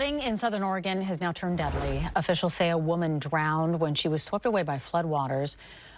Flooding in southern Oregon has now turned deadly. Officials say a woman drowned when she was swept away by floodwaters.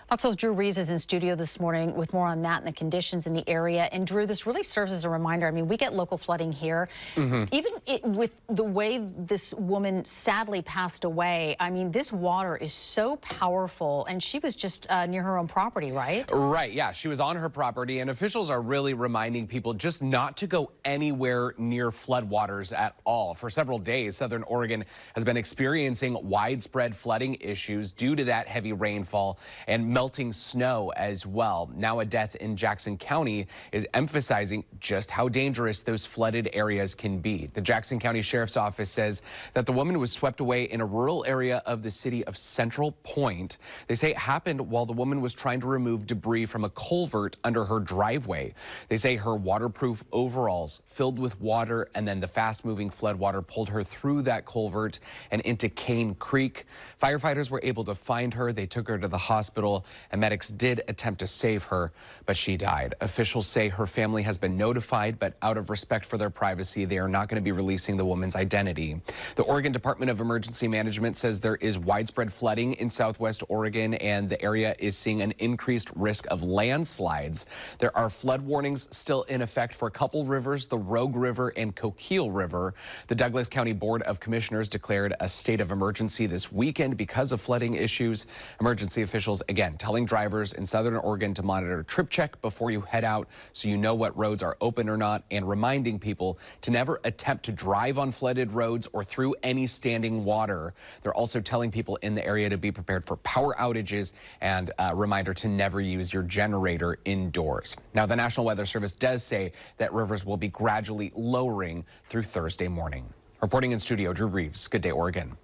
Fox News' Drew Reeves is in studio this morning with more on that and the conditions in the area. And Drew, this really serves as a reminder. I mean, we get local flooding here. Even with the way this woman sadly passed away, I mean, this water is so powerful. And she was just near her own property, right? Right, yeah. She was on her property, and officials are really reminding people just not to go anywhere near floodwaters at all. For several days, southern Oregon has been experiencing widespread flooding issues due to that heavy rainfall and melting snow as well. Now a death in Jackson County is emphasizing just how dangerous those flooded areas can be. The Jackson County Sheriff's Office says that the woman was swept away in a rural area of the city of Central Point. They say it happened while the woman was trying to remove debris from a culvert under her driveway. They say her waterproof overalls filled with water, and then the fast-moving floodwater pulled her through that culvert and into Cane Creek. Firefighters were able to find her. They took her to the hospital, and medics did attempt to save her, but she died. Officials say her family has been notified, but out of respect for their privacy, they are not going to be releasing the woman's identity. The Oregon Department of Emergency Management says there is widespread flooding in southwest Oregon, and the area is seeing an increased risk of landslides. There are flood warnings still in effect for a couple rivers, the Rogue River and Coquille River. The Douglas County Board of Commissioners declared a state of emergency this weekend because of flooding issues. Emergency officials, again, telling drivers in southern Oregon to monitor trip check before you head out so you know what roads are open or not, and reminding people to never attempt to drive on flooded roads or through any standing water. They're also telling people in the area to be prepared for power outages, and a reminder to never use your generator indoors. Now, the National Weather Service does say that rivers will be gradually lowering through Thursday morning. Reporting in studio, Drew Reeves. Good day, Oregon.